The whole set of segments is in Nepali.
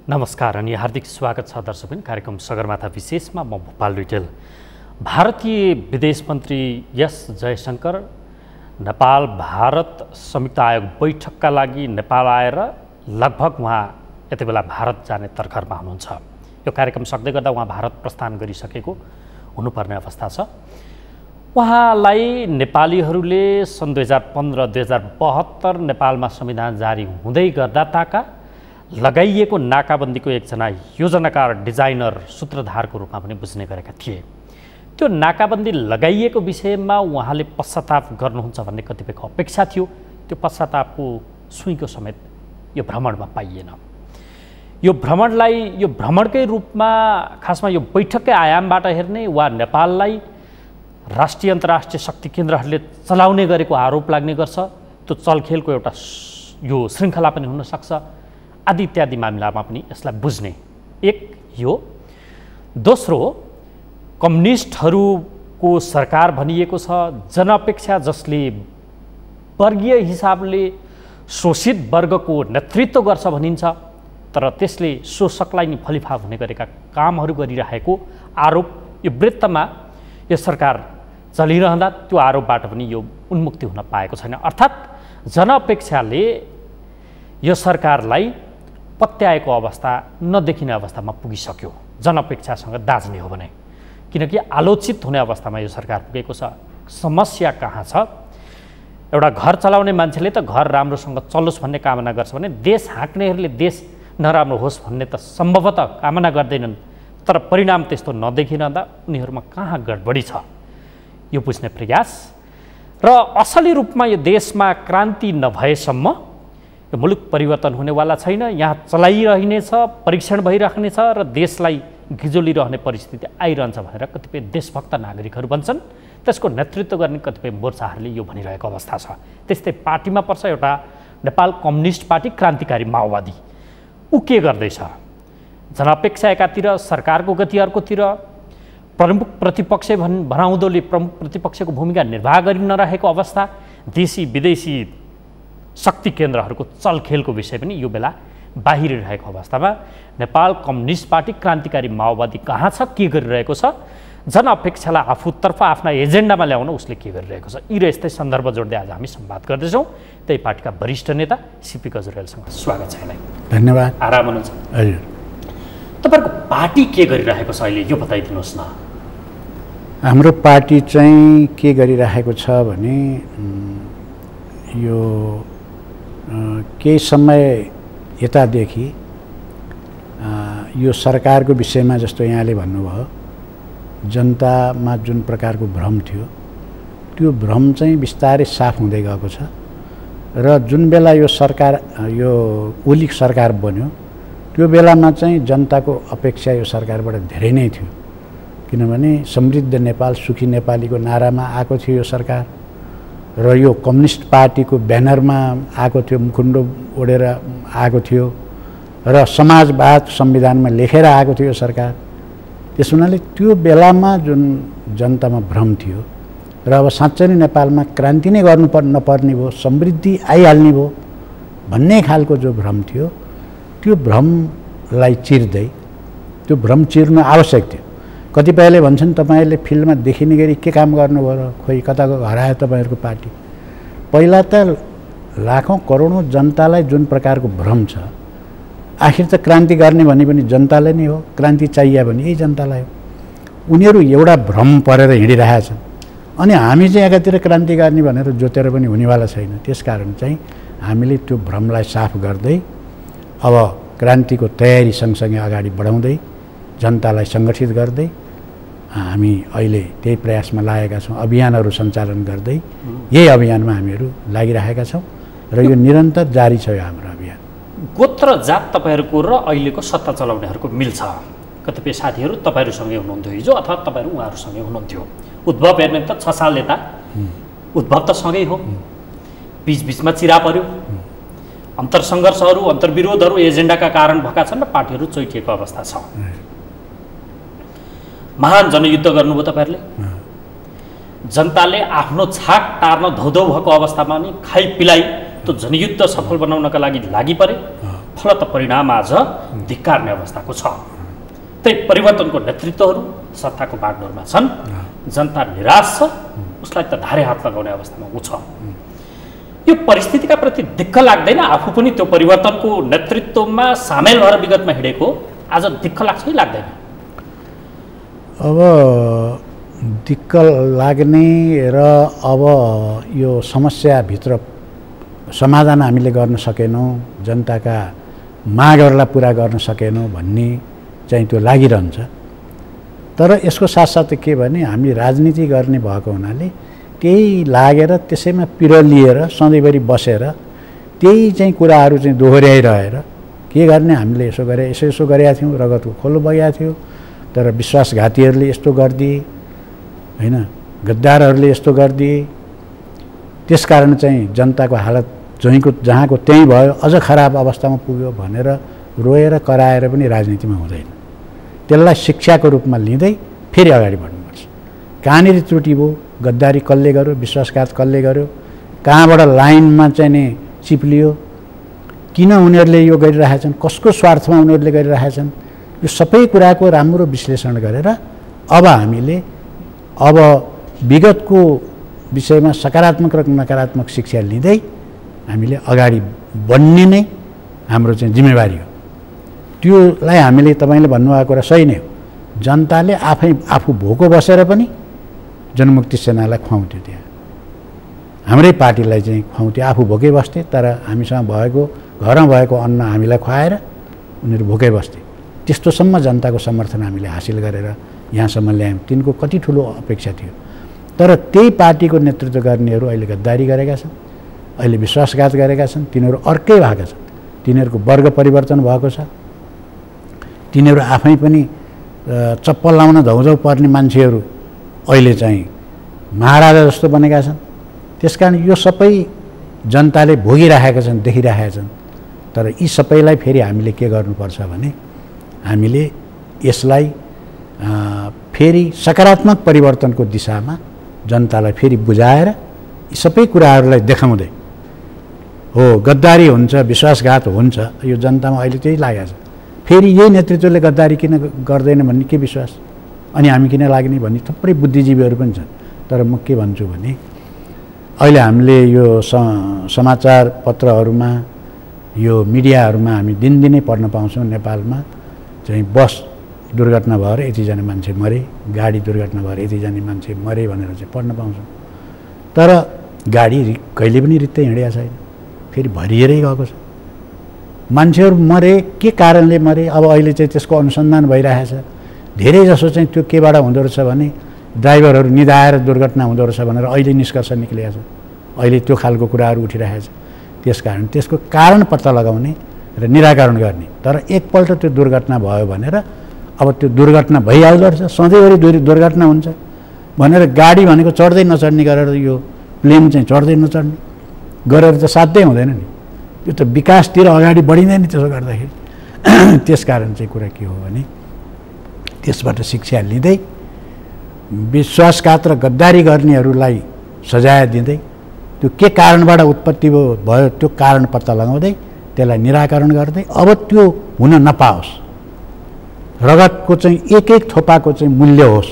नमस्कार अनि हार्दिक स्वागत छ दर्शकबिन कार्यक्रम सगरमाथा विशेषमा म भोपाल रिटेल। भारतीय विदेश मन्त्री एस जयशंकर नेपाल भारत संयुक्त आयोग बैठकका लागि नेपाल आएर लगभग उहाँ यति बेला भारत जाने तर्खरमा हुनुहुन्छ। यो कार्यक्रम सक्दै गर्दा उहाँ भारत प्रस्थान गरिसकेको हुनुपर्ने अवस्था छ। उहाँलाई नेपालीहरूले सन् 2015-2072 नेपालमा संविधान जारी हुँदै गर्दाताका लगाइएको नाकाबन्दीको एकजना योजनाकार, डिजाइनर, सूत्रधारको रूपमा पनि बुझ्ने गरेका थिए। त्यो नाकाबन्दी लगाइएको विषयमा उहाँले पश्चाताप गर्नुहुन्छ भन्ने कतिपयको अपेक्षा थियो। त्यो पश्चातापको सुईको समेत यो भ्रमणमा पाइएन। यो भ्रमणकै रूपमा खासमा यो बैठककै आयामबाट हेर्ने वा नेपाललाई राष्ट्रिय अन्तर्राष्ट्रिय शक्ति केन्द्रहरूले चलाउने गरेको आरोप लाग्ने गर्छ। त्यो चलखेलको एउटा यो श्रृङ्खला पनि हुन सक्छ आदि इत्यादि मामिलामा पनि यसलाई बुझ्ने एक यो। दोस्रो, कम्युनिस्टहरूको सरकार भनिएको छ, जनअपेक्षा जसले वर्गीय हिसाबले शोषित वर्गको नेतृत्व गर्छ भनिन्छ, तर त्यसले शोषकलाई नि फलिफाप हुने गरेका कामहरू गरिरहेको आरोप यो वृत्तमा यो सरकार चलिरहँदा त्यो आरोपबाट पनि यो उन्मुक्ति हुन पाएको छैन। अर्थात् जनअपेक्षाले यो सरकारलाई पत्याएको अवस्था नदेखिने अवस्थामा पुगिसक्यो जनअपेक्षासँग दाज्ने हो भने। किनकि आलोचित हुने अवस्थामा यो सरकार पुगेको छ। समस्या कहाँ छ? एउटा घर चलाउने मान्छेले त घर राम्रोसँग चलोस् भन्ने कामना गर्छ भने देश हाँक्नेहरूले देश नराम्रो होस् भन्ने त सम्भवतः कामना गर्दैनन्। तर परिणाम त्यस्तो नदेखिरहँदा उनीहरूमा कहाँ गडबडी छ यो बुझ्ने प्रयास र असली रूपमा यो देशमा क्रान्ति नभएसम्म यो मुलुक परिवर्तन हुनेवाला छैन। यहाँ चलाइरहनेछ, परीक्षण भइराख्नेछ र देशलाई गिजोलिरहने परिस्थिति आइरहन्छ भनेर कतिपय देशभक्त नागरिकहरू भन्छन्। त्यसको नेतृत्व गर्ने कतिपय मोर्चाहरूले यो भनिरहेको अवस्था छ। त्यस्तै पार्टीमा पर्छ एउटा नेपाल कम्युनिस्ट पार्टी, क्रान्तिकारी माओवादी। ऊ के गर्दैछ? जनअपेक्षा एकातिर, सरकारको गति अर्कोतिर, प्रमुख प्रतिपक्ष भनाउँदोले प्रमुख प्रतिपक्षको भूमिका निर्वाह गरि नरहेको अवस्था, देशी विदेशी शक्ति केन्द्रहरूको चलखेलको विषय पनि यो बेला बाहिरिरहेको अवस्थामा नेपाल कम्युनिस्ट पार्टी, क्रान्तिकारी माओवादी कहाँ छ, के गरिरहेको छ, जनअपेक्षालाई आफूतर्फ आफ्ना एजेन्डामा ल्याउन उसले के गरिरहेको छ, यी र यस्तै सन्दर्भ जोड्दै आज हामी संवाद गर्दैछौँ। त्यही पार्टीका वरिष्ठ नेता सीपी गजुरेलसँग स्वागत छ। धन्यवाद। आराम हुनुहुन्छ? हजुर। तपाईँको पार्टी के गरिरहेको छ अहिले यो बताइदिनुहोस् न। हाम्रो पार्टी चाहिँ के गरिरहेको छ भने यो केही समय यतादेखि यो सरकारको विषयमा जस्तो यहाँले भन्नुभयो, जनतामा जुन प्रकारको भ्रम थियो त्यो भ्रम चाहिँ बिस्तारै साफ हुँदै गएको छ। र जुन बेला यो सरकार, यो ओली सरकार बन्यो त्यो बेलामा चाहिँ जनताको अपेक्षा यो सरकारबाट धेरै नै थियो। किनभने समृद्ध नेपाल, सुखी नेपालीको नारामा आएको थियो यो सरकार र यो कम्युनिस्ट पार्टीको ब्यानरमा आएको थियो, मुखुन्डो ओढेर आएको थियो र समाजवाद संविधानमा लेखेर आएको थियो यो सरकार। त्यस हुनाले त्यो बेलामा जुन जनतामा भ्रम थियो र अब साँच्चै नै नेपालमा क्रान्ति नै नपर्ने भयो, समृद्धि आइहाल्ने भयो भन्ने खालको जो भ्रम थियो, त्यो भ्रमलाई चिर्दै, त्यो भ्रम चिर्नु आवश्यक थियो। कतिपयले भन्छन् तपाईँले फिल्डमा देखिने गरी के काम गर्नुभयो र, खोइ कताको हरायो तपाईँहरूको पार्टी। पहिला त लाखौँ करोडौँ जनतालाई जुन प्रकारको भ्रम छ, आखिर त क्रान्ति गर्ने भने पनि जनतालाई नै हो, क्रान्ति चाहियो भने यही जनतालाई हो। उनीहरू एउटा भ्रम परेर हिँडिरहेछन् अनि हामी चाहिँ एकातिर क्रान्ति गर्ने भनेर जोतेर पनि हुनेवाला छैन। त्यसकारण चाहिँ हामीले त्यो भ्रमलाई साफ गर्दै अब क्रान्तिको तयारी सँगसँगै अगाडि बढाउँदै जनतालाई सङ्गठित गर्दै हामी अहिले त्यही प्रयासमा लागेका छौँ। अभियानहरू सञ्चालन गर्दै यही अभियानमा हामीहरू लागिरहेका छौँ र यो निरन्तर जारी छ यो हाम्रो अभियान। गोत्र जात तपाईँहरूको र अहिलेको सत्ता चलाउनेहरूको मिल्छ? कतिपय साथीहरू तपाईँहरूसँगै हुनुहुन्थ्यो हिजो, अथवा तपाईँहरू उहाँहरूसँगै हुनुहुन्थ्यो। उद्भव हेर्ने त 6 साल यता उद्भव त सँगै हो, बिचबिचमा चिरा पर्यो, अन्तरसङ्घर्षहरू, अन्तर्विरोधहरू एजेन्डाका कारण भएका छन् र पार्टीहरू चोइटिएको अवस्था छ। महान जनयुद्ध गर्नुभयो तपाईँहरूले। जनताले आफ्नो छाक टार्न धौधौ भएको अवस्थामा नि खाइ पिलाइ त्यो जनयुद्ध सफल बनाउनका लागि लागि परे। फलत परिणाम आज धिक्कार्ने अवस्थाको छ। त्यही परिवर्तनको नेतृत्वहरू सत्ताको बागडोरमा छन्, जनता निराश छ, उसलाई त धारे हात लगाउने अवस्थामा ऊ छ। यो परिस्थितिका प्रति दिक्क लाग्दैन? आफू पनि त्यो परिवर्तनको नेतृत्वमा सामेल भएर विगतमा हिँडेको, आज दिक्क लाग्छ कि लाग्दैन? अब दिक्क लाग्ने र अब यो समस्याभित्र समाधान हामीले गर्न सकेनौँ, जनताका मागहरूलाई पुरा गर्न सकेनौँ भन्ने चाहिँ त्यो लागिरहन्छ। तर यसको साथसाथै के भने हामी राजनीति गर्ने भएको हुनाले त्यही लागेर त्यसैमा पिरलिएर सधैँभरि बसेर त्यही चाहिँ कुराहरू चाहिँ दोहोऱ्याइरहेर के गर्ने, हामीले यसो गरे यसो गरेका थियौँ, रगतको खोलो बगेको थियो, तर विश्वासघातीहरूले यस्तो गरिदिए होइन, गद्दारहरूले यस्तो गरिदिए, त्यसकारण चाहिँ जनताको हालत जहाँको त्यहीँ भयो, अझ खराब अवस्थामा पुग्यो भनेर रोएर कराएर पनि राजनीतिमा हुँदैन। त्यसलाई शिक्षाको रूपमा लिँदै फेरि अगाडि बढ्नुपर्छ। कहाँनिर त्रुटि भयो, गद्दारी कसले गर्यो, विश्वासघात कसले गर्यो, कहाँबाट लाइनमा चाहिँ नि चिप्लियो, किन उनीहरूले यो गरिरहेछन्, कसको स्वार्थमा उनीहरूले गरिरहेछन्, यो सबै कुराको राम्रो विश्लेषण गरेर अब हामीले अब विगतको विषयमा सकारात्मक र नकारात्मक शिक्षा लिँदै हामीले अगाडि बढ्ने नै हाम्रो चाहिँ जिम्मेवारी हो। त्योलाई हामीले तपाईँले भन्नुभएको कुरा सही नै हो। जनताले आफू भोको बसेर पनि जनमुक्ति सेनालाई खुवाउँथ्यो, त्यहाँ हाम्रै पार्टीलाई चाहिँ खुवाउँथ्यो, आफू भोकै बस्थे, तर हामीसँग भएको घरमा भएको अन्न हामीलाई खुवाएर उनीहरू भोकै बस्थे। त्यस्तोसम्म जनताको समर्थन हामीले हासिल गरेर यहाँसम्म ल्यायौँ। तिनको कति ठुलो अपेक्षा थियो। तर त्यही पार्टीको नेतृत्व गर्नेहरू अहिले गद्दारी गरेका छन्, अहिले विश्वासघात गरेका छन्, तिनीहरू अर्कै भएका छन्। तिनीहरूको वर्ग परिवर्तन भएको छ। तिनीहरू आफै पनि चप्पल लाउन धौधौ पर्ने मान्छेहरू अहिले चाहिँ महाराजा जस्तो बनेका छन्। त्यसकारण यो सबै जनताले भोगिरहेका छन्, देखिरहेका छन्। तर यी सबैलाई फेरि हामीले के गर्नुपर्छ भने हामीले यसलाई फेरि सकारात्मक परिवर्तनको दिशामा जनतालाई फेरि बुझाएर यी सबै कुराहरूलाई देखाउँदै, हो गद्दारी हुन्छ, विश्वासघात हुन्छ, यो जनतामा अहिले त्यही लागेको छ। फेरि यही नेतृत्वले गद्दारी किन गर्दैन भन्ने के विश्वास, अनि हामी किन लाग्ने भन्ने थुप्रै बुद्धिजीवीहरू पनि छन्। तर म के भन्छु भने अहिले हामीले यो समाचार पत्रहरूमा, यो मिडियाहरूमा हामी दिनदिनै पढ्न पाउँछौँ नेपालमा चाहिँ बस दुर्घटना भएर यतिजना मान्छे मरे, गाडी दुर्घटना भएर यतिजना मान्छे मरे भनेर चाहिँ पढ्न पाउँछौँ। तर गाडी कहिले पनि रित्तै हिँडेको छैन, फेरि भरिएरै गएको छ। मान्छेहरू मरे, के कारणले मरे, अब अहिले चाहिँ त्यसको अनुसन्धान भइरहेछ। धेरै जसो चाहिँ त्यो केबाट हुँदो रहेछ भने ड्राइभरहरू निदाएर दुर्घटना हुँदो रहेछ भनेर अहिले निष्कर्ष निक्लिएको छ। अहिले त्यो खालको कुराहरू उठिरहेछ। त्यसकारण त्यसको कारण पत्ता लगाउने र निराकरण गर्ने। तर एकपल्ट त्यो दुर्घटना भयो भनेर अब त्यो दुर्घटना भइहाल्दो रहेछ, सधैँभरि दुर्घटना हुन्छ भनेर गाडी भनेको चढ्दै नचढ्ने गरेर यो प्लेन चाहिँ चढ्दै नचढ्ने गरेर त साध्यै हुँदैन नि। यो त विकासतिर अगाडि बढिँदैन नि त्यसो गर्दाखेरि। त्यसकारण चाहिँ कुरा के हो भने त्यसबाट शिक्षा लिँदै विश्वासघात र गद्दारी गर्नेहरूलाई सजाय दिँदै त्यो के कारणबाट उत्पत्ति भयो त्यो कारण पत्ता लगाउँदै त्यसलाई निराकरण गर्दै अब त्यो हुन नपाओस्। रगतको चाहिँ एक एक थोपाको चाहिँ मूल्य होस्।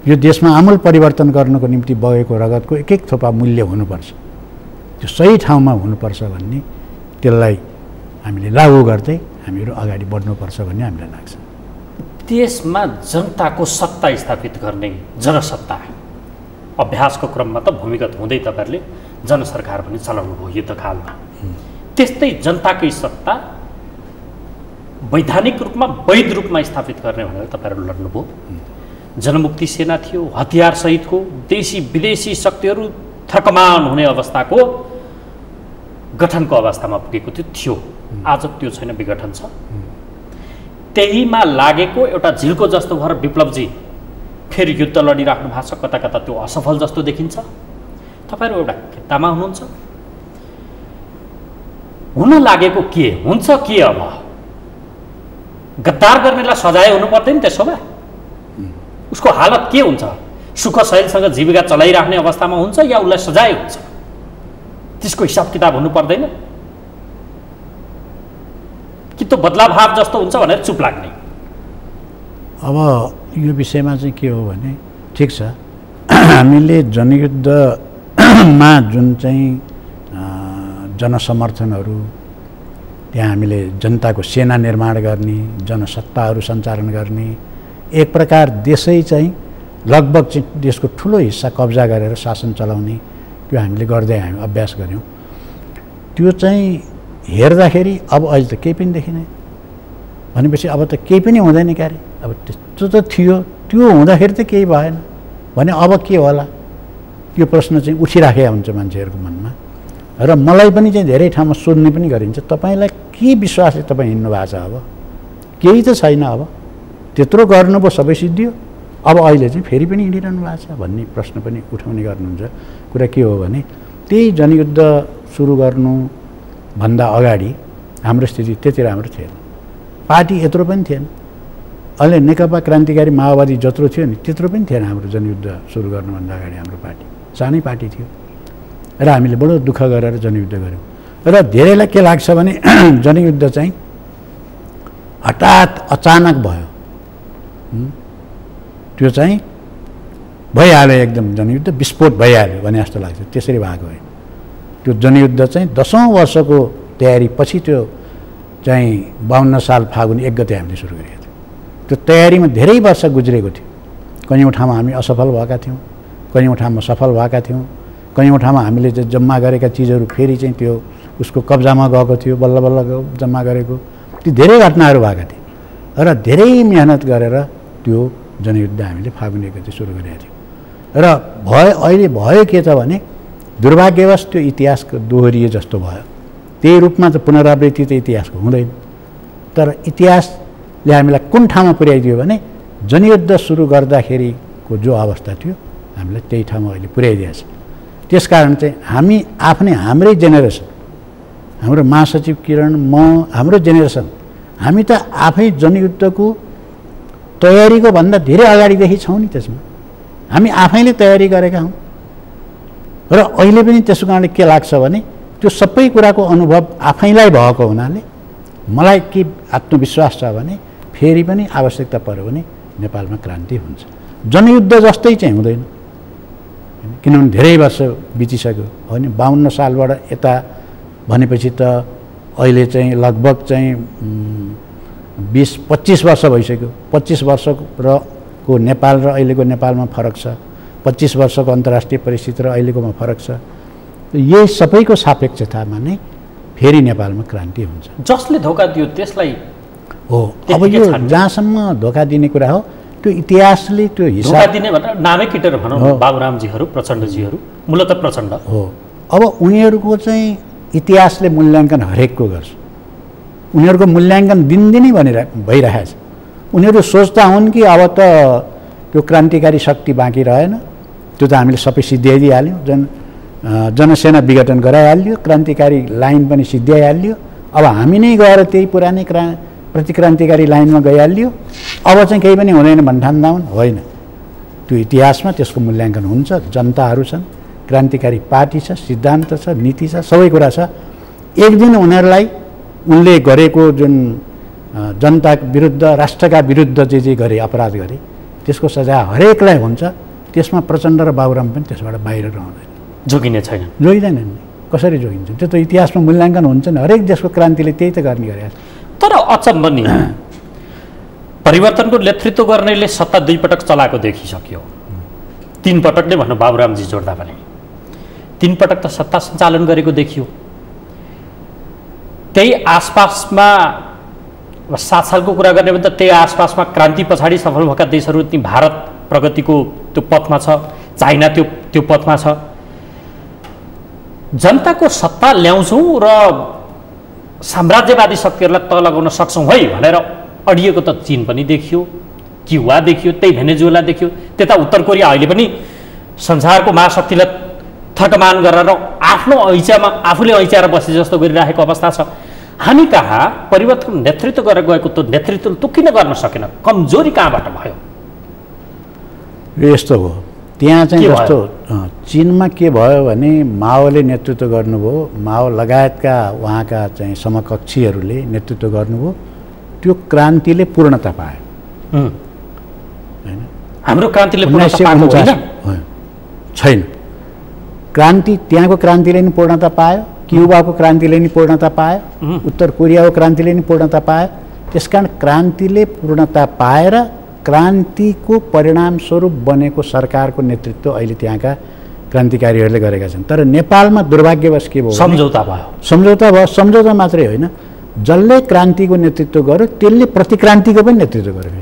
यो देशमा आमूल परिवर्तन गर्नको निम्ति बगेको रगतको एक एक थोपा मूल्य हुनुपर्छ, त्यो सही ठाउँमा हुनुपर्छ भन्ने त्यसलाई हामीले लागू गर्दै हामीहरू अगाडि बढ्नुपर्छ भन्ने हामीलाई लाग्छ। देशमा जनताको सत्ता स्थापित गर्ने जनसत्ता अभ्यासको क्रममा त भूमिगत हुँदै तपाईँहरूले जनसरकार पनि चलाउनु भयो युद्धकालमा। त्यस्तै जनताकै सत्ता वैधानिक रूपमा वैध रूपमा स्थापित गर्ने भनेर तपाईँहरू लड्नुभयो। जनमुक्ति सेना थियो, हतियार सहितको देशी विदेशी शक्तिहरू थर्कमान हुने अवस्थाको गठनको अवस्थामा पुगेको थियो। आज त्यो छैन, विघटन छ। त्यहीमा लागेको एउटा झिल्को जस्तो भएर विप्लवजी फेरि युद्ध लडिराख्नु भएको छ। कता कता त्यो असफल जस्तो देखिन्छ। तपाईँहरू एउटा खेतामा हुनुहुन्छ। हुन लागेको के हुन्छ के? अब गद्दार गर्नेलाई सजाय हुनु पर्दैन त्यसो भए? उसको हालत के हुन्छ? सुख शैलसँग जीविका चलाइराख्ने अवस्थामा हुन्छ या उसलाई सजाय हुन्छ? त्यसको हिसाब किताब हुनु पर्दैन? त्यो बदलाभाव जस्तो हुन्छ भनेर चुप लाग्ने? अब यो विषयमा चाहिँ के हो भने ठिक छ, हामीले जनयुद्धमा जुन चाहिँ जनसमर्थनहरू, त्यहाँ हामीले जनताको सेना निर्माण गर्ने, जनसत्ताहरू सञ्चालन गर्ने, एक प्रकार देशै चाहिँ लगभग चाहिँ देशको ठुलो हिस्सा कब्जा गरेर शासन चलाउने, त्यो हामीले गर्दै हामी अभ्यास गऱ्यौँ। त्यो चाहिँ हेर्दाखेरि अब अहिले त केही पनि देखिँदैन भनेपछि अब त केही पनि हुँदैन क्यारे। अब त्यो त थियो, त्यो हुँदाखेरि त केही भएन भने अब के होला, त्यो प्रश्न चाहिँ उठिराखेको हुन्छ मान्छेहरूको मनमा। र मलाई पनि चाहिँ धेरै ठाउँमा सोध्ने पनि गरिन्छ, तपाईँलाई के विश्वासले तपाईँ हिँड्नु भएको छ? अब केही त छैन, अब त्यत्रो गर्नुभयो सबै सिद्धियो, अब अहिले चाहिँ फेरि पनि हिँडिरहनु भएको छ भन्ने प्रश्न पनि उठाउने गर्नुहुन्छ। कुरा के हो भने त्यही जनयुद्ध सुरु गर्नुभन्दा अगाडि हाम्रो स्थिति त्यति राम्रो थिएन, पार्टी यत्रो पनि थिएन। अहिले नेकपा क्रान्तिकारी माओवादी जत्रो थियो नि त्यत्रो पनि थिएन हाम्रो जनयुद्ध सुरु गर्नुभन्दा अगाडि। हाम्रो पार्टी सानै पार्टी थियो र हामीले बडो दुःख गरेर जनयुद्ध गऱ्यौँ। र धेरैलाई के लाग्छ भने जनयुद्ध चाहिँ हठात अचानक भयो, त्यो चाहिँ भइहाल्यो, एकदम जनयुद्ध विस्फोट भइहाल्यो भने जस्तो लाग्छ। त्यसरी भएको होइन। त्यो जनयुद्ध चाहिँ 10औं वर्षको तयारी पछि त्यो चाहिँ 52 साल फागुन 1 गते हामीले सुरु गरेको थियो। त्यो तयारीमा धेरै वर्ष गुज्रेको थियो। कयौँ ठाउँमा हामी असफल भएका थियौँ, कयौँ ठाउँमा सफल भएका थियौँ, कयौँ ठाउँमा हामीले जम्मा गरेका चिजहरू फेरि चाहिँ त्यो उसको कब्जामा गएको थियो, बल्ल बल्ल जम्मा गरेको, ती धेरै घटनाहरू भएका थिए। र धेरै मेहनत गरेर त्यो जनयुद्ध हामीले फागुन 1 गते सुरु गरेका थियौँ। र अहिले भयो के त भने दुर्भाग्यवश त्यो इतिहासको दोहोरिए जस्तो भयो। त्यही रूपमा त पुनरावृत्ति त इतिहासको हुँदैन। तर इतिहासले हामीलाई कुन ठाउँमा पुर्याइदियो भने जनयुद्ध सुरु गर्दाखेरिको जो अवस्था थियो हामीलाई त्यही ठाउँमा अहिले पुर्याइदिएको छ। त्यसकारण चाहिँ हामी हाम्रै जेनेरेसन, हाम्रो महासचिव किरण, म, हाम्रो जेनेरेसन, हामी त आफै जनयुद्धको तयारीको भन्दा धेरै अगाडिदेखि छौँ नि। त्यसमा हामी आफैले तयारी गरेका हौँ। र अहिले पनि त्यसको कारणले के लाग्छ भने त्यो सबै कुराको अनुभव आफैलाई भएको हुनाले मलाई के आत्मविश्वास छ भने फेरि पनि आवश्यकता पर्यो भने नेपालमा क्रान्ति हुन्छ। जनयुद्ध जस्तै चाहिँ हुँदैन, किनभने धेरै वर्ष बितिसक्यो होइन। 52 सालबाट यता भनेपछि त अहिले चाहिँ लगभग चाहिँ 20-25 वर्ष भइसक्यो। 25 वर्षको नेपाल र अहिलेको नेपालमा फरक छ। 25 वर्षको अन्तर्राष्ट्रिय परिस्थिति र अहिलेकोमा फरक छ। यही सबैको सापेक्षतामा नै फेरि नेपालमा क्रान्ति हुन्छ। जसले धोका दियो त्यसलाई हो। अब यो जहाँसम्म धोका दिने कुरा हो त्यो इतिहासले त्यो हिसाब धोका दिने भनेर नामै किटेर भनौँ, बाबुरामजीहरू, प्रचण्डजीहरू, मूलतः प्रचण्ड हो। अब उनीहरूको चाहिँ इतिहासले मूल्याङ्कन हरेकको गर्छ। उनीहरूको मूल्याङ्कन दिनदिनै भइरहेको छ। उनीहरू सोच्दा हुन् कि अब त त्यो क्रान्तिकारी शक्ति बाँकी रहेन, त्यो त हामीले सबै सिद्ध्याइदिइहाल्यौँ, जनसेना विघटन गराइहाल्यो, क्रान्तिकारी लाइन पनि सिद्ध्याइहाल्यो, अब हामी नै गएर त्यही पुरानै प्रतिक्रान्तिकारी लाइनमा गइहाल्यो, अब चाहिँ केही पनि हुँदैन भन्ने ठान्दा हुन्। होइन, त्यो इतिहासमा त्यसको मूल्याङ्कन हुन्छ। जनताहरू छन्, क्रान्तिकारी पार्टी छ, सिद्धान्त छ, नीति छ, सबै कुरा छ। एक दिन उनीहरूलाई उनले गरेको जुन जनता विरुद्ध, राष्ट्रका विरुद्ध जे गरे, अपराध गरे, त्यसको सजाय हरेकलाई हुन्छ। त्यसमा प्रचण्ड र बाबुराम पनि त्यसबाट बाहिर रहँदैन, जोगिने छैन, जोगिँदैनन् नि। कसरी जोगिन्छ? त्यो त इतिहासमा मूल्याङ्कन हुन्छ नि। हरेक देशको क्रान्तिले त्यही त गर्ने गरेको छ। तर अचम्म नि, परिवर्तनको नेतृत्व गर्नेले सत्ता 2 पटक चलाएको देखिसक्यो। 3 पटक नै भन्नु बाबुरामजी जोड्दा पनि 3 पटक त सत्ता सञ्चालन गरेको देखियो। त्यही आसपासमा 7 सालको कुरा गर्ने भने त त्यही आसपासमा क्रान्ति पछाडि सफल भएका देशहरू, ती भारत प्रगतिको त्यो पथमा छ, चाइना त्यो पथमा छ। जनताको सत्ता ल्याउँछौँ र साम्राज्यवादी शक्तिहरूलाई तल लगाउन सक्छौँ है भनेर अडिएको त चीन पनि देखियो, क्युबा देखियो, त्यही भेनेजुएला देखियो। त्यता उत्तर कोरिया अहिले पनि संसारको महाशक्तिलाई थकमान गरेर आफ्नो ऐचामा आफूले ऐचाएर बसे जस्तो गरिरहेको अवस्था छ। हामी कहाँ परिवर्तन नेतृत्व गरेर गएको त्यो नेतृत्व किन गर्न सकेन? कमजोरी कहाँबाट भयो? यस्तो हो, त्यहाँ चाहिँ के जस्तो चीनमा के भयो भने माओले नेतृत्व गर्नुभयो, माओ लगायतका उहाँका चाहिँ समकक्षीहरूले नेतृत्व गर्नुभयो, त्यो क्रान्तिले पूर्णता पायो। हैन, हाम्रो क्रान्तिले पूर्णता पाएको होइन? छैन। क्रान्ति त्यहाँको क्रान्तिले नि पूर्णता पायो, क्युबाको क्रान्तिले नि पूर्णता पायो, उत्तर कोरियाको क्रान्तिले नि पूर्णता पायो। त्यसकारण क्रान्तिले पूर्णता पाएर क्रान्तिको परिणामस्वरूप बनेको सरकारको नेतृत्व अहिले त्यहाँका क्रान्तिकारीहरूले गरेका छन्। तर नेपालमा दुर्भाग्यवश के भयो? सम्झौता भयो। सम्झौता भयो। सम्झौता मात्रै होइन, जसले क्रान्तिको नेतृत्व गर्यो त्यसले प्रतिक्रान्तिको पनि नेतृत्व गर्यो।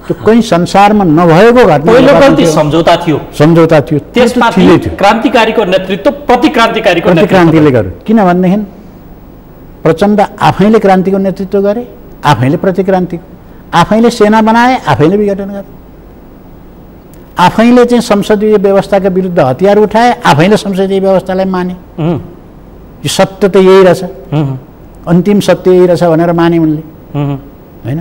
त्यो कहीँ संसारमा नभएको घटना। पहिलोपल्ट सम्झौता थियो। सम्झौता थियो, त्यसमा क्रान्तिकारीको नेतृत्व प्रतिक्रान्तिले गर्यो। किनभनेदेखि प्रचण्ड आफैले क्रान्तिको नेतृत्व गरे, आफैले प्रतिक्रान्ति, आफैले सेना बनाए, आफैले विघटन गरे, आफैले चाहिँ संसदीय व्यवस्थाका विरुद्ध हतियार उठाए, आफैले संसदीय व्यवस्थालाई माने। यो सत्य त यही रहेछ, अन्तिम सत्य यही रहेछ भनेर माने उनले। होइन,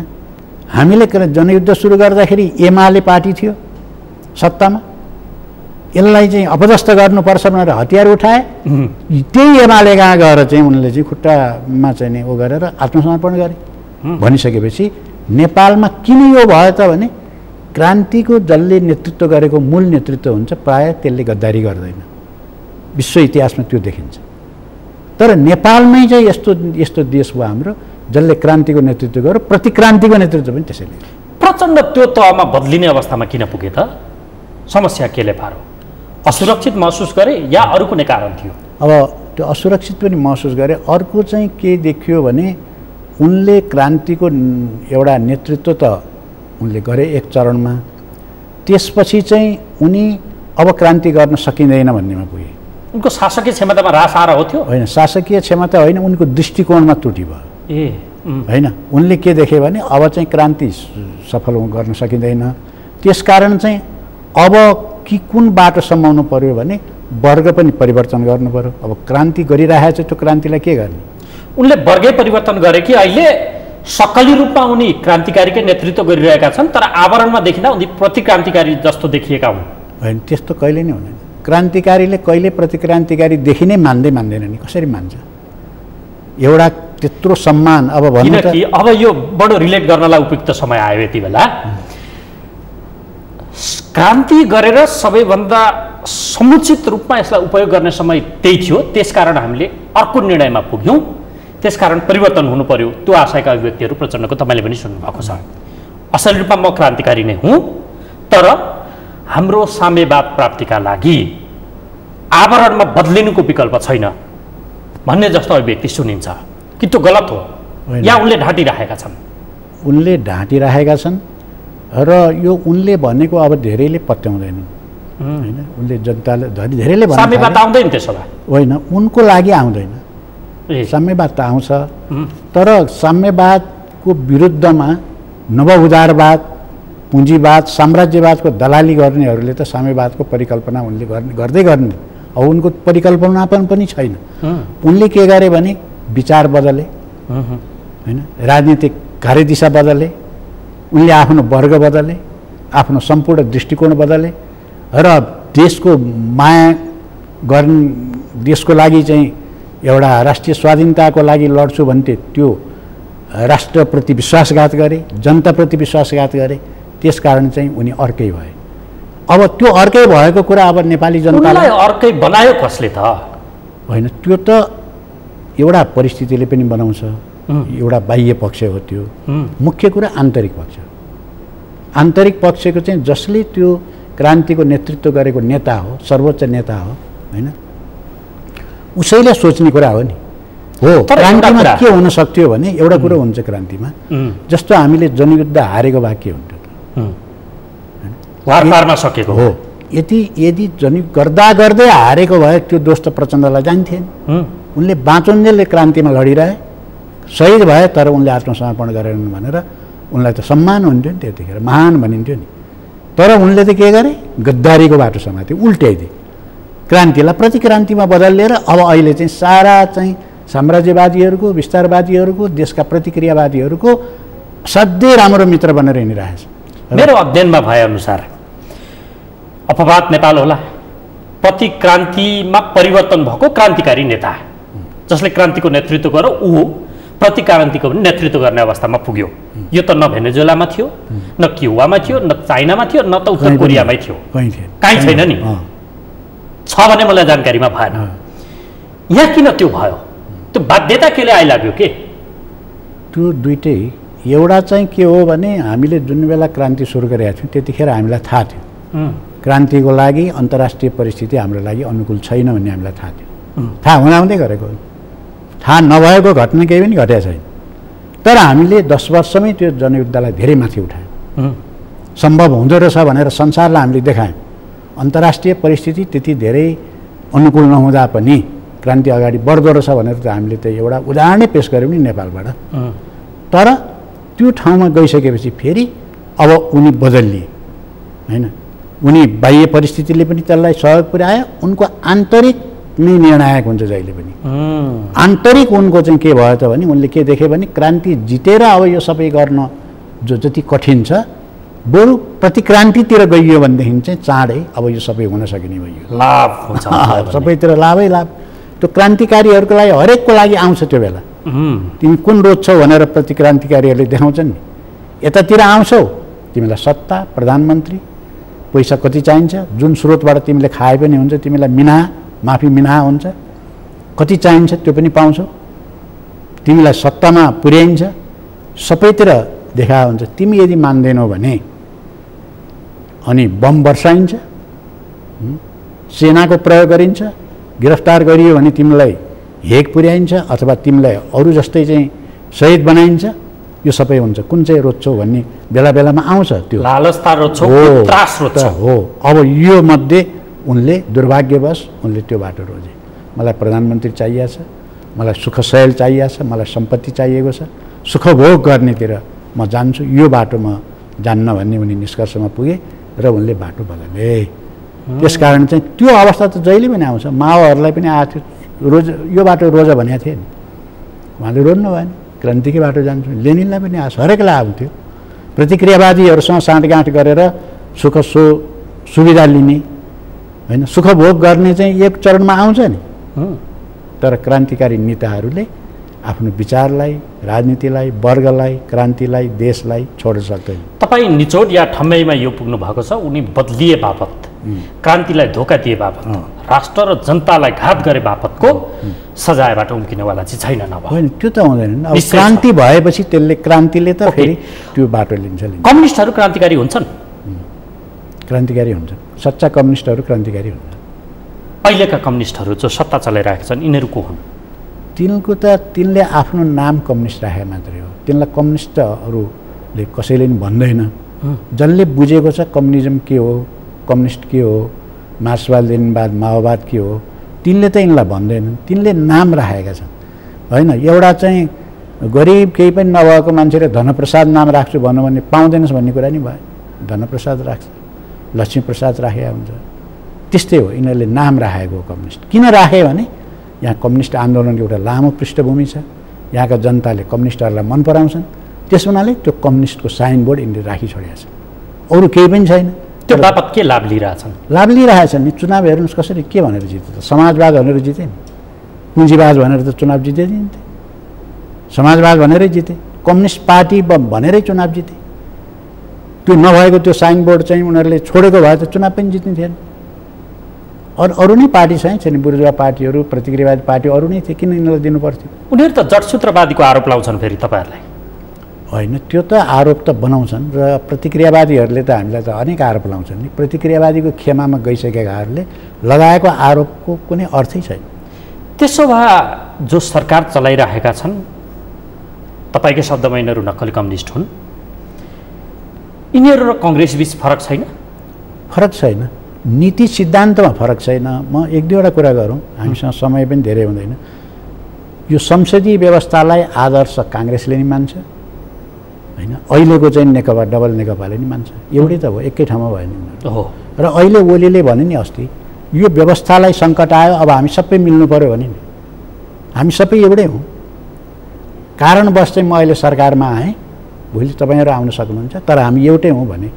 हामीले जनयुद्ध सुरु गर्दाखेरि एमाले पार्टी थियो सत्तामा, यसलाई चाहिँ अपदस्थ गर्नुपर्छ भनेर हतियार उठाए। त्यही एमाले कहाँ गएर चाहिँ उनले चाहिँ खुट्टामा चाहिँ नि ऊ गरेर आत्मसमर्पण गरे। भनिसकेपछि नेपालमा किन यो भयो त भने क्रान्तिको जसले नेतृत्व गरेको मूल नेतृत्व हुन्छ प्रायः त्यसले गद्दारी गर्दैन। विश्व इतिहासमा त्यो देखिन्छ। तर नेपालमै चाहिँ यस्तो देश हो हाम्रो जसले क्रान्तिको नेतृत्व गर्यो, प्रतिक्रान्तिको नेतृत्व पनि त्यसैले। प्रचण्ड त्यो तहमा बदलिने अवस्थामा किन पुगे त? समस्या केले पारो? असुरक्षित महसुस गरे या अरू कुनै कारण थियो? अब त्यो असुरक्षित पनि महसुस गरे। अर्को चाहिँ के देखियो भने उनले क्रान्तिको एउटा नेतृत्व त उनले गरे एक चरणमा, त्यसपछि चाहिँ उनी अब क्रान्ति गर्न सकिँदैन भन्नेमा पुगे। उनको शासकीय क्षमतामा ह्रास आएर हो त्यो? होइन, शासकीय क्षमता होइन, उनको दृष्टिकोणमा त्रुटि भयो। होइन, उनले के देखे भने अब चाहिँ क्रान्ति सफल गर्न सकिँदैन, त्यसकारण चाहिँ अब कि कुन बाटो समाउनु पर्यो भने वर्ग पनि परिवर्तन गर्नु पर्यो। अब क्रान्ति गरिरहेछ, त्यो क्रान्तिलाई के गर्ने? उनले वर्गै परिवर्तन गरे कि अहिले सक्कली रूपमा उनी क्रान्तिकारीकै नेतृत्व गरिरहेका छन्, तर आवरणमा देखिँदा उनी प्रतिक्रान्तिकारी जस्तो देखिएका हुन्? होइन, त्यस्तो कहिले नै हुँदैन। क्रान्तिकारीले कहिले प्रतिक्रान्तिकारी देखिनै मान्दैन नि, कसरी मान्छ? एउटा त्यत्रो सम्मान अब भन्नु त, अब यो बडो रिलेट गर्नलाई उपयुक्त समय आयो यति बेला। क्रान्ति गरेर सबैभन्दा समुचित रूपमा यसलाई उपयोग गर्ने समय त्यही थियो, त्यसकारण हामीले अर्को निर्णयमा पुग्यौँ, त्यसकारण परिवर्तन हुनु पर्यो। त्यो आशयका अभिव्यक्तिहरू प्रचण्डको तपाईँले पनि सुन्नुभएको छ। असल रूपमा म क्रान्तिकारी नै हुँ, तर हाम्रो साम्यवाद प्राप्तिका लागि आवरणमा बदलिनुको विकल्प छैन भन्ने जस्तो अभिव्यक्ति सुनिन्छ कि त्यो गलत हो या उनले ढाँटिराखेका छन्? उनले ढाँटिराखेका छन् र यो उनले भनेको अब धेरैले पत्याउँदैनन्। होइन, उनले जनताले धेरैले भने साम्यवाद आउँदैन त्यसो भए? होइन, उनको लागि आउँदैन। साम्यवाद त आउँछ, तर साम्यवादको विरुद्धमा नवउदारवाद, पुँजीवाद, साम्राज्यवादको दलाली गर्नेहरूले त साम्यवादको परिकल्पना उनले गर्दै गर्ने। अब उनको परिकल्पना पनि छैन। उनले के गरे भने विचार बदले, होइन, राजनीतिक कार्यदिशा बदले, उनले आफ्नो वर्ग बदले, आफ्नो सम्पूर्ण दृष्टिकोण बदले र देशको माया गर्ने, देशको लागि चाहिँ एउटा राष्ट्रिय स्वाधीनताको लागि लड्छु भन्थे त्यो राष्ट्रप्रति विश्वासघात गरे, जनताप्रति विश्वासघात गरे। त्यसकारण चाहिँ उनी अर्कै भए। अब त्यो अर्कै भएको कुरा अब नेपाली जनतालाई अर्कै बनायो कसले त? होइन, त्यो त एउटा परिस्थितिले पनि बनाउँछ, एउटा बाह्य पक्ष हो त्यो। मुख्य कुरा आन्तरिक पक्ष। आन्तरिक पक्षको चाहिँ जसले त्यो क्रान्तिको नेतृत्व गरेको नेता हो, सर्वोच्च नेता हो, होइन, उसैले सोच्ने कुरा हो नि। हो, क्रान्तिमा के हुन सक्थ्यो भने एउटा कुरो हुन्छ क्रान्तिमा, जस्तो हामीले जनयुद्ध हारेको भए के हुन्थ्यो? वारपारमा सकेको हो। यदि गर्दा गर्दै हारेको भए त्यो दोष त प्रचण्डलाई जान्थेन। उनले बाँचुन्जेलले क्रान्तिमा लडिरहे, शहीद भए, तर उनले आत्मसमर्पण गरेनन् भनेर उनलाई त सम्मान हुन्थ्यो नि, त्यतिखेर महान भनिन्थ्यो नि। तर उनले त के गरे? गद्दारीको बाटो समाते, उल्ट्याइदिए क्रान्तिलाई, प्रतिक्रान्तिमा बदलिएर अब अहिले चाहिँ सारा चाहिँ साम्राज्यवादीहरूको, विस्तारवादीहरूको, देशका प्रतिक्रियावादीहरूको सधैँ राम्रो मित्र बनेर हिँडिरहेछ। मेरो अध्ययनमा भए अनुसार अपवाद नेपाल होला। प्रतिक्रान्तिमा परिवर्तन भएको क्रान्तिकारी नेता जसले क्रान्तिको नेतृत्व गर्यो ऊ प्रतिक्रान्तिको पनि नेतृत्व गर्ने अवस्थामा पुग्यो। यो त न भेनेजुएलामा थियो, न क्युबामा थियो, न चाइनामा थियो, न त उत्तर कोरियामै थियो, कहीँ छैन नि। छ भने मलाई जानकारीमा भएन। यहाँ किन त्यो भयो? त्यो बाध्यता केले आइलाग्यो के? त्यो दुइटै। एउटा चाहिँ के हो भने हामीले जुन बेला क्रान्ति सुरु गरेका थियौँ त्यतिखेर हामीलाई थाहा थियो क्रान्तिको लागि अन्तर्राष्ट्रिय परिस्थिति हाम्रो लागि अनुकूल छैन भन्ने हामीलाई थाहा थियो। थाहा हुँदाहुँदै गरेको, थाहा नभएको घटना केही पनि घटेको छैन। तर हामीले 10 वर्षमै त्यो जनयुद्धलाई धेरै माथि उठायौँ। सम्भव हुँदो रहेछ भनेर संसारलाई हामीले देखायौँ। अन्तर्राष्ट्रिय परिस्थिति त्यति धेरै अनुकूल नहुँदा पनि क्रान्ति अगाडि बढ्दो रहेछ भनेर त हामीले त एउटा उदाहरणै पेश गऱ्यौँ नि नेपालबाट। तर त्यो ठाउँमा गइसकेपछि फेरि अब उनी बदलिए हैन। उनी बाह्य परिस्थितिले पनि त्यसलाई सहयोग पुर्यायो। उनको आन्तरिक नै निर्णायक हुन्छ जहिले पनि। आन्तरिक उनको चाहिँ के भयो त भने उनले के देखे भने क्रान्ति जितेर अब यो सबै गर्न जो जति कठिन छ बरु प्रतिक्रान्तितिर गइयो भनेदेखि चाहिँ चाँडै अब यो सबै हुन सकिने भयो। लाभ हुन्छ सबैतिर लाभै लाभ। त्यो क्रान्तिकारीहरूको लागि हरेकको लागि आउँछ त्यो बेला। तिमी कुन रोज्छौ भनेर प्रतिक्रान्तिकारीहरूले देखाउँछन् नि। यतातिर आउँछौ तिमीलाई सत्ता, प्रधानमन्त्री, पैसा कति चाहिन्छ, जुन स्रोतबाट तिमीले खाए पनि हुन्छ, तिमीलाई माफी मिनाहा हुन्छ, कति चाहिन्छ त्यो पनि पाउँछौ, तिमीलाई सत्तामा पुर्याइन्छ, सबैतिर देखा हुन्छ। तिमी यदि मान्दैनौ भने अनि बम वर्षाइन्छ, सेनाको प्रयोग गरिन्छ, गिरफ्तार गरियो भने तिमीलाई हेग पुर्याइन्छ अथवा तिमीलाई अरू जस्तै चाहिँ शहीद बनाइन्छ। यो सबै हुन्छ। कुन चाहिँ रोज्छौ भन्ने बेला बेलामा आउँछ त्यो लालसता रोज्छौ, त्रास रोज्छौ हो। अब यो मध्ये उनले दुर्भाग्यवश उनले त्यो बाटो रोजे। मलाई प्रधानमन्त्री चाहिएको छ, मलाई सुखशैल चाहिएको छ, मलाई सम्पत्ति चाहिएको छ, सुखभोग गर्नेतिर म जान्छु, यो बाटो म जान्न भन्ने उनी निष्कर्षमा पुगे र उनले बाटो बदले। त्यसकारण चाहिँ त्यो अवस्था त जहिले पनि आउँछ। माओहरूलाई पनि आएको थियो, रोज यो बाटो रोज भनेको थिए नि, उहाँले रोज्नु भएन, क्रान्तिकै बाटो जान्छु। लेनिनलाई पनि आएको, हरेकलाई आउँथ्यो। प्रतिक्रियावादीहरूसँग साँठगाँठ गरेर सुविधा लिने होइन, सुखभोग गर्ने चाहिँ एक चरणमा आउँछ नि। तर क्रान्तिकारी नेताहरूले आफ्नो विचारलाई, राजनीतिलाई, वर्गलाई, क्रान्तिलाई, देशलाई छोड्न सक्दैन। तपाईँ निचोड या ठम्मैमा यो पुग्नु भएको छ उनी बदलिए बापत, क्रान्तिलाई धोका दिए बापत, राष्ट्र र जनतालाई घात गरे बापतको सजायबाट उम्किनेवाला चाहिँ छैन। नभए होइन, त्यो त हुँदैन। अब क्रान्ति भएपछि क्रान्तिले त फेरि त्यो बाटो लिन्छ। कम्युनिस्टहरू क्रान्तिकारी हुन्छन्? क्रान्तिकारी हुन्छन्। सच्चा कम्युनिस्टहरू क्रान्तिकारी हुन्छन्। अहिलेका कम्युनिस्टहरू जो सत्ता चलाइरहेका छन् यिनीहरू को हुन्? तिनले आफ्नो नाम कम्युनिस्ट राखे मात्रै हो। तिनलाई कम्युनिस्टहरूले कसैले पनि भन्दैन। जसले बुझेको छ कम्युनिजम के हो, कम्युनिस्ट के हो, मार्क्सवाद लेनिनवाद माओवाद के हो, तिनले त यिनलाई भन्दैनन्। तिनले नाम राखेका छन् होइन। एउटा चाहिँ गरिब केही पनि नभएको मान्छेले धनप्रसाद नाम राख्छु भन्नु भने पाउँदैनस् भन्ने कुरा नि भयो। धनप्रसाद राख्छ, लक्ष्मीप्रसाद राखेका हुन्छ। त्यस्तै हो, यिनीहरूले नाम राखेको हो कम्युनिस्ट। किन राखे भने यहाँ कम्युनिस्ट आन्दोलनको एउटा लामो पृष्ठभूमि छ, यहाँका जनताले कम्युनिस्टहरूलाई मन पराउँछन्। त्यस हुनाले त्यो कम्युनिस्टको साइनबोर्ड यिनले राखी छोडेका छन्। अरू केही पनि छैन। त्यो बापत के लाभ लिइरहेछन्? लाभ लिइरहेछन् नि। चुनाव हेर्नुहोस् कसरी, के भनेर जिते त? समाजवाद भनेर जिते नि, पुँजीवाद भनेर त चुनाव जित्दैन थिए, समाजवाद भनेरै जिते, कम्युनिस्ट पार्टी भनेरै चुनाव जिते। त्यो नभएको त्यो साइनबोर्ड चाहिँ उनीहरूले छोडेको भए त चुनाव पनि जित्ने थिएन। अरू नै पार्टी छैन, बुर्जुवा पार्टीहरू, प्रतिक्रियावादी पार्टी अरू नै थिए, किन यिनीहरूलाई दिनु पर्थ्यो? उनीहरू त जडसूत्रवादीको आरोप लाउँछन् फेरि तपाईँहरूलाई। होइन, त्यो त आरोप त बनाउँछन् र प्रतिक्रियावादीहरूले त हामीलाई त अनेक आरोप लाउँछन् नि। प्रतिक्रियावादीको खेमामा गइसकेकाहरूले लगाएको आरोपको कुनै अर्थै छैन। त्यसो भए जो सरकार चलाइरहेका छन्, तपाईँकै शब्दमा यिनीहरू नक्कली कम्युनिस्ट हुन्, यिनीहरू र कङ्ग्रेस बीच फरक छैन? फरक छैन, नीति सिद्धान्तमा फरक छैन। म एक दुईवटा कुरा गरौँ, हामीसँग समय पनि धेरै हुँदैन। यो संसदीय व्यवस्थालाई आदर्श काङ्ग्रेसले नि मान्छ होइन, अहिलेको चाहिँ नेकपा डबल नेकपाले नि मान्छ। एउटै त हो, एकै ठाउँमा भएन हो। र अहिले ओलीले भने नि अस्ति, यो व्यवस्थालाई सङ्कट आयो, अब हामी सबै मिल्नु पऱ्यो भने नि, हामी सबै एउटै हौँ। कारणवश चाहिँ म अहिले सरकारमा आएँ, भोलि तपाईँहरू आउन सक्नुहुन्छ, तर हामी एउटै हौँ भने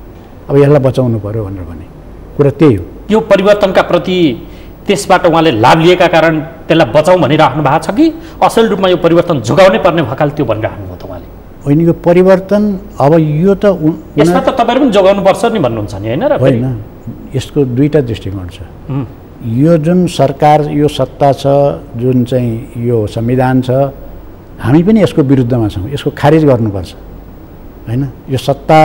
अब यसलाई बचाउनु पऱ्यो भनेर भने कुरा त्यही हो। यो परिवर्तनका प्रति त्यसबाट उहाँले लाभ लिएका कारण त्यसलाई बचाउँ भनिराख्नु भएको छ कि असल रूपमा यो परिवर्तन जोगाउनै पर्ने भएकाले त्यो भनिराख्नु भयो त उहाँले? होइन, यो परिवर्तन अब यो त यसमा त तपाईँहरू पनि जोगाउनुपर्छ नि भन्नुहुन्छ नि, होइन र? होइन, यसको दुईवटा दृष्टिकोण छ। यो जुन सरकार, यो सत्ता छ, जुन चाहिँ यो संविधान छ, हामी पनि यसको विरुद्धमा छौँ, यसको खारिज गर्नुपर्छ, होइन? यो सत्ता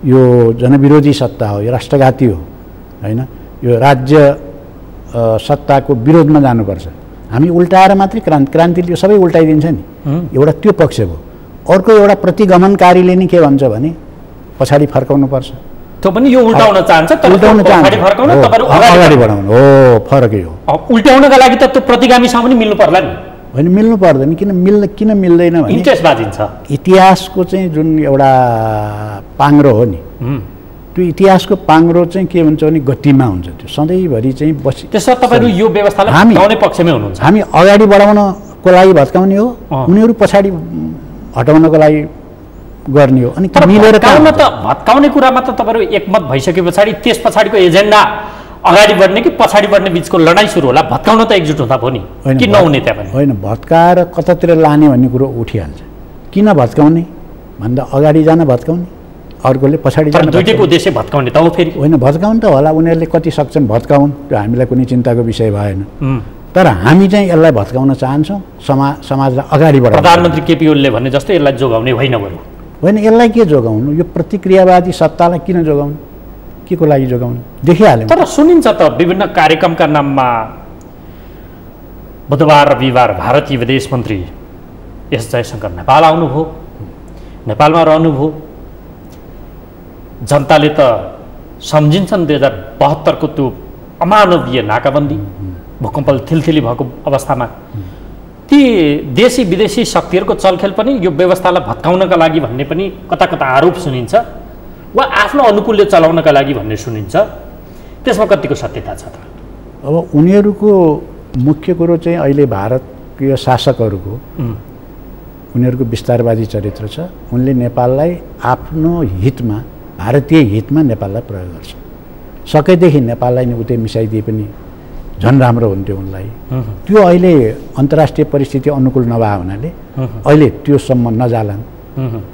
यो जनविरोधी सत्ता हो, यो राष्ट्रघाती हो, होइन? यो राज्य सत्ताको विरोधमा जानुपर्छ। हामी उल्टाएर मात्रै क्रान्तिले यो सबै उल्टाइदिन्छ नि, एउटा त्यो पक्ष भयो। अर्को एउटा प्रतिगमनकारीले नि के भन्छ भने पछाडि फर्काउनुपर्छ। त्यो पनि यो उल्टाउन चाहन्छ, उल्टाउन चाहन्छ, अगाडि बढाउनु हो, फरकै हो। उल्टाउनका लागि त त्यो प्रतिगामीसँग पनि मिल्नु पर्ला नि? होइन, मिल्नु पर्दैन। किन मिल्दैन भने इन्ट्रेस्ट बाजिन्छ। इतिहासको चाहिँ जुन एउटा पाङ्रो हो नि, त्यो इतिहासको पाङ्रो चाहिँ के हुन्छ भने गतिमा हुन्छ, त्यो सधैँभरि चाहिँ बसी। त्यसो तपाईँहरू यो व्यवस्थालाई भत्काउने पक्षमै हुनुहुन्छ? हामी अगाडि बढाउनको लागि भत्काउने हो, उनीहरू पछाडि हटाउनको लागि गर्ने हो। अनि मिलेर भत्काउने कुरामा त तपाईँहरू एकमत भइसके पछाडि त्यस पछाडिको एजेन्डा अगाडि बढ्ने कि पछाडि बढ्ने बिचको लडाइँ सुरु होला? भत्काउन त एकजुट हुँदा भयो नि, कि नहुने त्यहाँ पनि? होइन, भत्काएर कतातिर लाने भन्ने कुरो उठिहाल्छ। किन भत्काउने भन्दा अगाडि जान भत्काउने, अर्कोले पछाडि जान। दुईटैको उद्देश्य भत्काउने त हो फेरि? होइन, भत्काउनु त होला, उनीहरूले कति सक्छन् भत्काउन्, त्यो हामीलाई कुनै चिन्ताको विषय भएन। तर हामी चाहिँ यसलाई भत्काउन चाहन्छौँ, समाजलाई अगाडि बढाउनु। प्रधानमन्त्री केपी ओलीले भने जस्तै यसलाई जोगाउने होइन बरु? होइन, यसलाई के जोगाउनु? यो प्रतिक्रियावादी सत्तालाई किन जोगाउनु? के को लागि जोगाउनु? देखिहाल्यो। तर सुनिन्छ त विभिन्न कार्यक्रमका नाममा बुधबार र बिहिबार भारतीय विदेश मन्त्री एस जयशङ्कर नेपाल आउनुभयो, नेपालमा रहनुभयो। जनताले त सम्झिन्छन् 2072को त्यो अमानवीय नाकाबन्दी, भूकम्पले थिलथिली भएको अवस्थामा ती देशी विदेशी शक्तिहरूको चलखेल पनि यो व्यवस्थालाई भत्काउनका लागि भन्ने पनि कता कता आरोप सुनिन्छ, वा आफ्नो अनुकूलले चलाउनका लागि भन्ने सुनिन्छ। त्यसमा कतिको सत्यता छ त? अब उनीहरूको मुख्य कुरो चाहिँ अहिले भारतीय शासकहरूको उनीहरूको विस्तारवादी चरित्र छ। उनले नेपाललाई आफ्नो हितमा, भारतीय हितमा नेपाललाई प्रयोग गर्छ। सकेदेखि नेपाललाई नि उतै मिसाइदिए पनि झन् राम्रो हुन्थ्यो उनलाई। त्यो अहिले अन्तर्राष्ट्रिय परिस्थिति अनुकूल नभए हुनाले अहिले त्योसम्म नजालान्।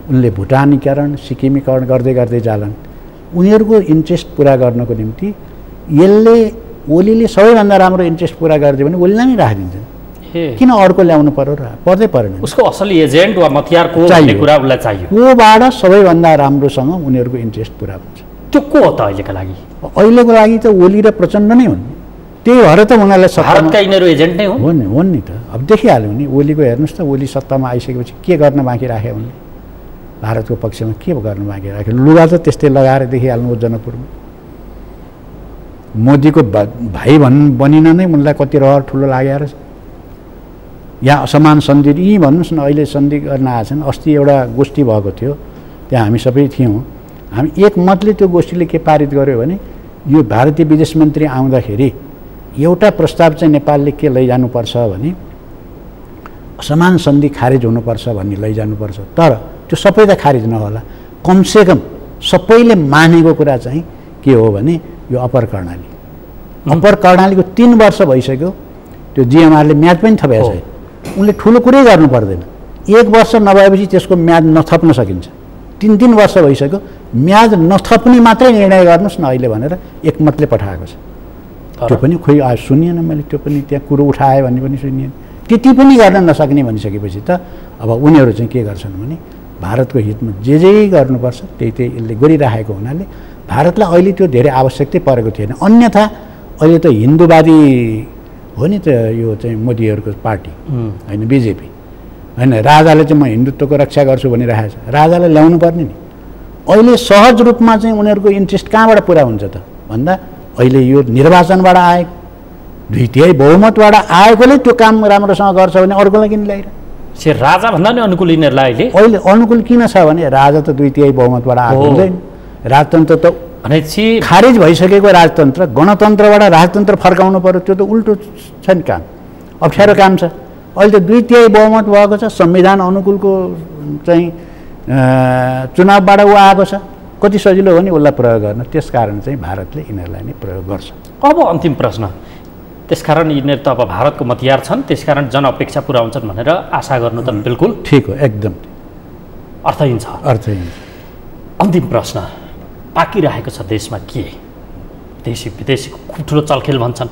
उनले भुटानीकरण, सिक्किमीकरण गर्दै गर्दै जालान्। उनीहरूको इन्ट्रेस्ट पुरा गर्नको निम्ति यसले ओलीले सबैभन्दा राम्रो इन्ट्रेस्ट पुरा गरिदियो भने ओलीलाई नै राखिदिन्छन्। किन अर्को ल्याउनु पर्यो र? पर्दै परेन। उसको असली एजेन्ट वा मथियार को भन्ने कुरा उसलाई चाहियो। कोबाट सबैभन्दा राम्रोसँग उनीहरूको इन्ट्रेस्ट पुरा हुन्छ। त्यो को हो त अहिलेको लागि? अहिलेको लागि त ओली र प्रचण्ड नै हुन्। त्यही भएर त उनीहरूलाई भारतका यिनीहरू एजेन्ट नै हुन् नि त। अब देखिहाल्यो नि, ओलीको हेर्नुहोस् त, ओली सत्तामा आइसकेपछि के गर्न बाँकी राखे उनले? भारतको पक्षमा के गर्न बाँकी राखे? लुगा त त्यस्तै लगाएर देखिहाल्नु जनकपुरमा। मोदीको भाइ बनिन नै उनलाई कति रहर ठुलो लागेर छ। यहाँ असमान सन्धि यी भन्नुहोस् न, अहिले सन्धि गर्न आएछन्। अस्ति एउटा गोष्ठी भएको थियो, त्यहाँ हामी सबै थियौँ। हामी एक मतले त्यो गोष्ठीले के पारित गर्यो भने यो भारतीय विदेश मन्त्री आउँदाखेरि एउटा प्रस्ताव चाहिँ नेपालले के लैजानुपर्छ भने समान सन्धि खारिज हुनुपर्छ भन्ने लैजानुपर्छ। तर त्यो सबै त खारिज नहोला, कमसेकम सबैले मानेको कुरा चाहिँ के हो भने यो अप्पर कर्णाली। अप्पर कर्णालीको 3 वर्ष भइसक्यो, त्यो जिएमआरले म्याद पनि थपेको छैन। उनले ठुलो कुरै गर्नु पर्दैन। 1 वर्ष नभएपछि त्यसको म्याद नथप्न सकिन्छ। 3 वर्ष भइसक्यो, म्याद नथप्ने मात्रै निर्णय गर्नुहोस् न अहिले भनेर एकमतले पठाएको छ। त्यो पनि खोइ सुनिएन मैले, त्यो पनि त्यहाँ कुरो उठाएँ भन्ने पनि सुनिएन। त्यति पनि गर्न नसक्ने भनिसकेपछि त अब उनीहरू चाहिँ के गर्छन् भने भारतको हितमा जे गर्नुपर्छ त्यही यसले गरिराखेको हुनाले भारतलाई अहिले त्यो धेरै आवश्यकतै परेको थिएन। अन्यथा अहिले त हिन्दूवादी हो नि त यो चाहिँ मोदीहरूको पार्टी, होइन बिजेपी, होइन राजाले चाहिँ म हिन्दुत्वको रक्षा गर्छु भनिरहेको छ। राजालाई ल्याउनु पर्ने नि। अहिले सहज रूपमा चाहिँ उनीहरूको इन्ट्रेस्ट कहाँबाट पुरा हुन्छ त भन्दा अहिले यो निर्वाचनबाट आएको 2/3 बहुमतबाट आएकोले त्यो काम राम्रोसँग गर्छ भने अर्कोलाई किन ल्याइरहेको? राजा भन्दा नि अनुकूल यिनीहरूलाई अहिले अनुकूल किन छ भने राजा त 2/3 बहुमतबाट आएको हुँदैन। राजतन्त्र त खारिज भइसकेको राजतन्त्र, गणतन्त्रबाट राजतन्त्र फर्काउनु पर्यो, त्यो त उल्टो छ नि काम, अप्ठ्यारो काम छ। अहिले त 2/3 बहुमत भएको छ, संविधान अनुकूलको चाहिँ चुनावबाट ऊ आएको छ। कति सजिलो हो नि उसलाई प्रयोग गर्न, त्यसकारण चाहिँ भारतले यिनीहरूलाई नै प्रयोग गर्छ। अब अन्तिम प्रश्न, त्यसकारण यिनीहरू त अब भारतको मतियार छन्, त्यसकारण जनअपेक्षा पुरा हुन्छन् भनेर आशा गर्नु त बिल्कुल ठिक हो, एकदम अर्थहीन छ। अन्तिम प्रश्न, पाकिरहेको छ देशमा के? देशी विदेशीको खुब ठुलो चलखेल भन्छन्,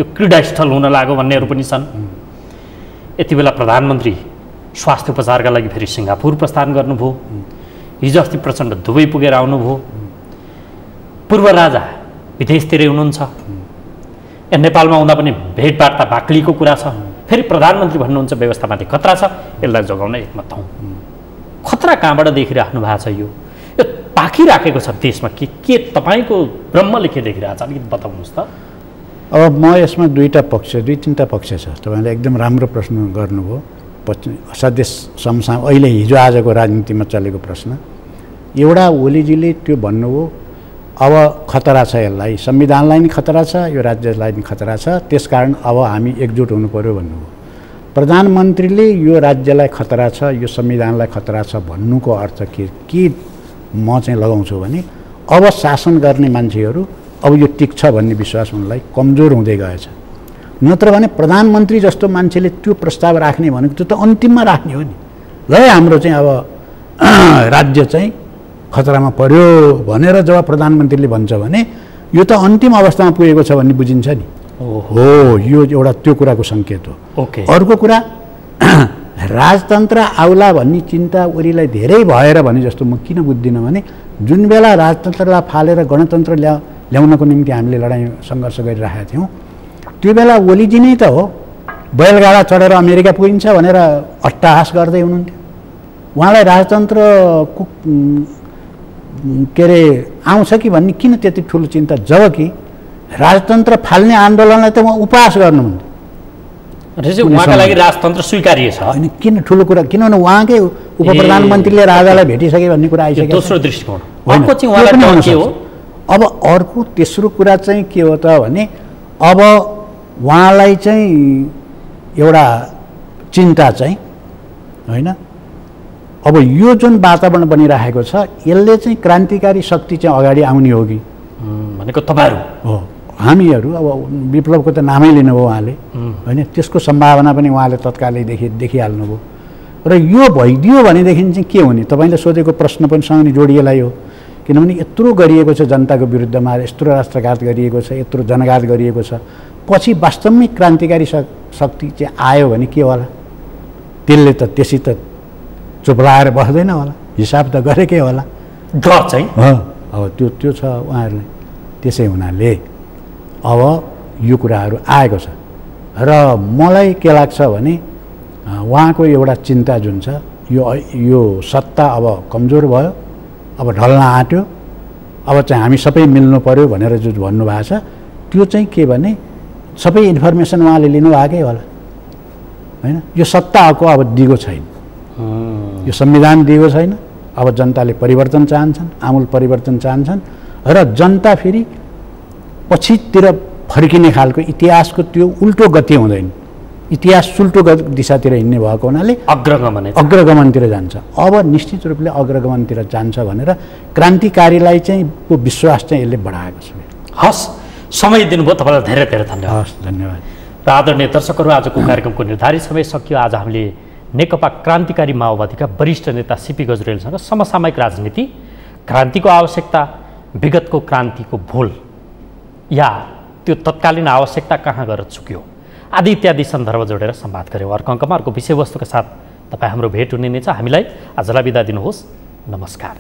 यो क्रीडास्थल हुन लाग्यो भन्नेहरू पनि छन्। यति बेला प्रधानमन्त्री स्वास्थ्य उपचारका लागि फेरि सिङ्गापुर प्रस्थान गर्नुभयो, हिजो अस्ति प्रचण्ड दुबई पुगेर आउनुभयो, पूर्व राजा विदेशतिरै हुनुहुन्छ, नेपालमा आउँदा पनि भेटवार्ता बाक्लीको कुरा छ, फेरि प्रधानमन्त्री भन्नुहुन्छ व्यवस्थामाथि खतरा छ, यसलाई जोगाउन एकमत हौँ। खतरा कहाँबाट देखिराख्नु भएको छ? यो पाकिराखेको छ देशमा के तपाईँको ब्रह्मले के देखिरहेको छ? अलिकति बताउनुहोस् त। अब म यसमा दुई तिनवटा पक्ष छ। तपाईँले एकदम राम्रो प्रश्न गर्नुभयो। असाध्य समसाम अहिले हिजो आजको राजनीतिमा चलेको प्रश्न। एउटा ओलीजीले त्यो भन्नुभयो, अब खतरा छ, यसलाई संविधानलाई नि खतरा छ, यो राज्यलाई नि खतरा छ, त्यसकारण अब हामी एकजुट हुनु पर्यो भन्नुभयो। प्रधानमन्त्रीले यो राज्यलाई खतरा छ, यो संविधानलाई खतरा छ भन्नुको अर्थ के म चाहिँ लगाउँछु भने अब शासन गर्ने मान्छेहरू अब यो टिक्छ भन्ने विश्वास उनलाई कमजोर हुँदै गएछ। नत्र भने प्रधानमन्त्री जस्तो मान्छेले त्यो प्रस्ताव राख्ने भनेको त्यो त अन्तिममा राख्ने हो नि। ल हाम्रो चाहिँ अब राज्य चाहिँ खतरामा पर्यो भनेर जब प्रधानमन्त्रीले भन्छ भने यो त अन्तिम अवस्थामा पुगेको छ भन्ने बुझिन्छ नि। हो, यो एउटा त्यो कुराको सङ्केत हो। अर्को कुरा, राजतन्त्र आउला भन्ने चिन्ता ओलीलाई धेरै भएर भने जस्तो म किन बुझ्दिनँ भने जुन बेला राजतन्त्रलाई फालेर गणतन्त्र ल्याउनको निम्ति हामीले लडाइँ सङ्घर्ष गरिरहेका थियौँ, त्यो बेला ओलीजी नै त हो बैलगाडा चढेर अमेरिका पुगिन्छ भनेर अट्टहास गर्दै हुनुहुन्थ्यो। उहाँलाई राजतन्त्रको के अरे आउँछ कि भन्ने किन त्यति ठुलो चिन्ता, जबकि राजतन्त्र फाल्ने आन्दोलनलाई त उहाँ उपहास गर्नुहुन्थ्यो। उहाँका लागि राजतन्त्र स्वीकार्य छ। होइन, किन ठुलो कुरा, किनभने उहाँकै उप प्रधानमन्त्रीले राजालाई भेटिसके भन्ने कुरा आइसक्यो। दोस्रो दृष्टिकोण। अब अर्को तेस्रो कुरा चाहिँ के हो त भने अब उहाँलाई चाहिँ एउटा चिन्ता चाहिँ होइन, अब यो जुन वातावरण बनिरहेको छ यसले चाहिँ क्रान्तिकारी शक्ति चाहिँ अगाडि आउने हो कि भनेको तपाईँहरू हो, हामीहरू। अब विप्लवको त नामै लिनुभयो उहाँले होइन, त्यसको सम्भावना पनि उहाँले तत्कालै देखिहाल्नुभयो। र यो भइदियो भनेदेखि चाहिँ के हुने, तपाईँले सोधेको प्रश्न पनि सँगै जोडिएलाई हो। किनभने यत्रो गरिएको छ जनताको विरुद्धमा, यत्रो राष्ट्रघात गरिएको छ, यत्रो जनघात गरिएको छ, पछि वास्तविक क्रान्तिकारी शक्ति चाहिँ आयो भने के होला? त्यसले त त्यसै त चुप्लाएर बस्दैन होला, हिसाब त गरेकै होला। डर चाहिँ अब त्यो छ उहाँहरूलाई। त्यसै हुनाले अब यो कुराहरू आएको छ र मलाई के लाग्छ भने उहाँको एउटा चिन्ता जुन छ, यो सत्ता अब कमजोर भयो, अब ढल्न आँट्यो, अब चाहिँ हामी सबै मिल्नु पर्यो भनेर जो भन्नुभएको छ, त्यो चाहिँ के भने सबै इन्फर्मेसन उहाँले लिनुभएकै होला होइन। यो सत्ताको अब दिगो छैन, यो संविधान दिगो छैन। अब जनताले परिवर्तन चाहन्छन्, आमूल परिवर्तन चाहन्छन् र जनता फेरि पछितिर फर्किने खालको इतिहासको त्यो उल्टो गति हुँदैन, इतिहास उल्टो दिशातिर हिँड्ने भएको हुनाले अग्रगमनतिर जान्छ। अब निश्चित रूपले अग्रगमनतिर जान्छ भनेर क्रान्तिकारीलाई चाहिँ विश्वास चाहिँ यसले बढाएको छ। हस्, समय दिनुभयो, तपाईँलाई धेरै धेरै धन्यवाद। हस्, धन्यवाद। र आदरणीय दर्शकहरू, आजको कार्यक्रमको निर्धारित समय सकियो। आज हामीले नेकपा क्रान्तिकारी माओवादीका वरिष्ठ नेता सीपी गजुरेलसँग समसामयिक राजनीति, क्रान्तिको आवश्यकता, विगतको क्रान्तिको भूल या त्यो तत्कालीन आवश्यकता कहाँ गएर चुक्यो आदि इत्यादि सन्दर्भ जोडेर संवाद गऱ्यौँ। अर्को अङ्कमा अर्को विषयवस्तुका साथ तपाईँ हाम्रो भेट हुने नै छ। हामीलाई आजलाई बिदा दिनुहोस्। नमस्कार।